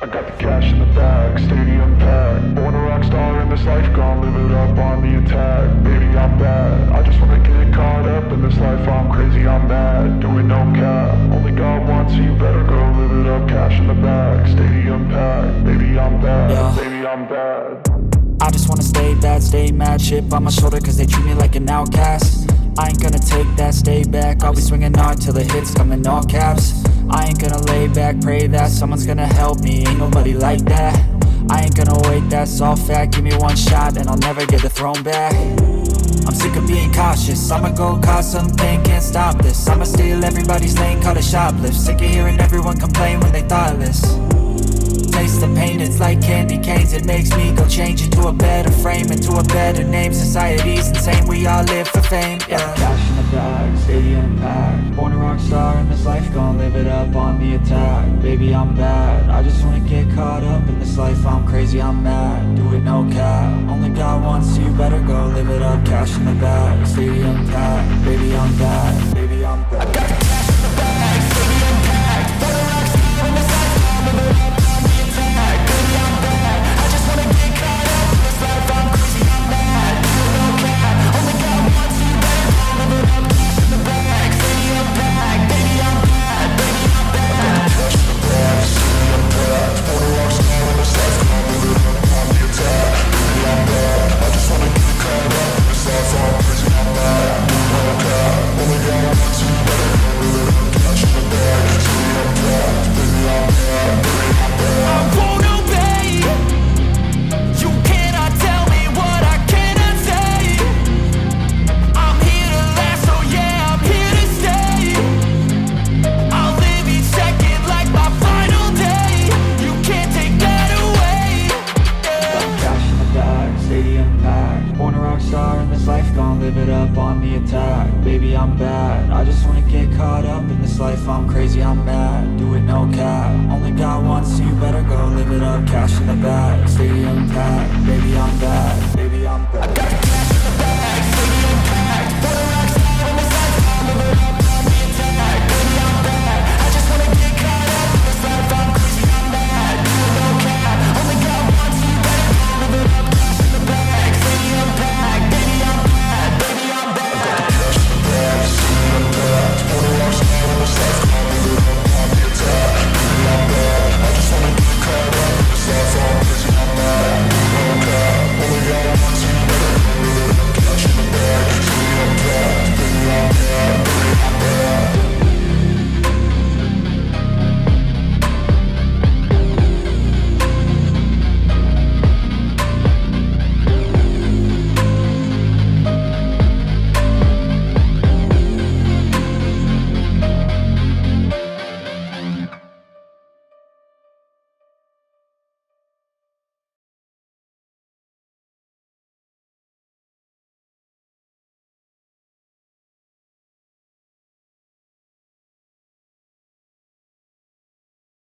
I got the cash in the bag, stadium packed. Born a rock star in this life, gon' live it up on the attack. Baby, I'm bad, I just wanna get caught up in this life. I'm crazy, I'm mad, doing no cap. Only got one, so you better go live it up. Cash in the bag, stadium packed. Baby, I'm bad, Yeah. baby, I'm bad. I just wanna stay bad, stay mad. Chip on my shoulder cause they treat me like an outcast. I ain't gonna take that, stay back. I'll be swinging hard till the hits come in all caps. I ain't gonna lay back, pray that someone's gonna help me. Ain't nobody like that. I ain't gonna wait, that's all fact. Give me one shot and I'll never get the throne back. I'm sick of being cautious. I'ma go cause something, can't stop this. I'ma steal everybody's lane, call it shoplift. Sick of hearing everyone complain when they thoughtless. Taste the pain, it's like candy canes. It makes me go change into a better frame, into a better name. Society's insane, we all live for fame, yeah. Cash in the bag, stadium packed. Born a rock star in this life, gon' live it up on the attack. Baby, I'm bad, I just wanna get caught up in this life. I'm crazy, I'm mad, do it no cap. Only got one, so you better go live it up. Cash in the bag, stadium packed. Baby, I'm bad, baby, I'm bad. I got the cash in the bag, stadium packed. Born a rock star in this life, gon' live it up. Live it up on the attack. Baby, I'm bad, I just wanna get caught up in this life. I'm crazy, I'm mad, do it no cap. Only got one, so you better go live it up. Cash in the bag, stadium packed. Baby, I'm bad, baby, I'm bad.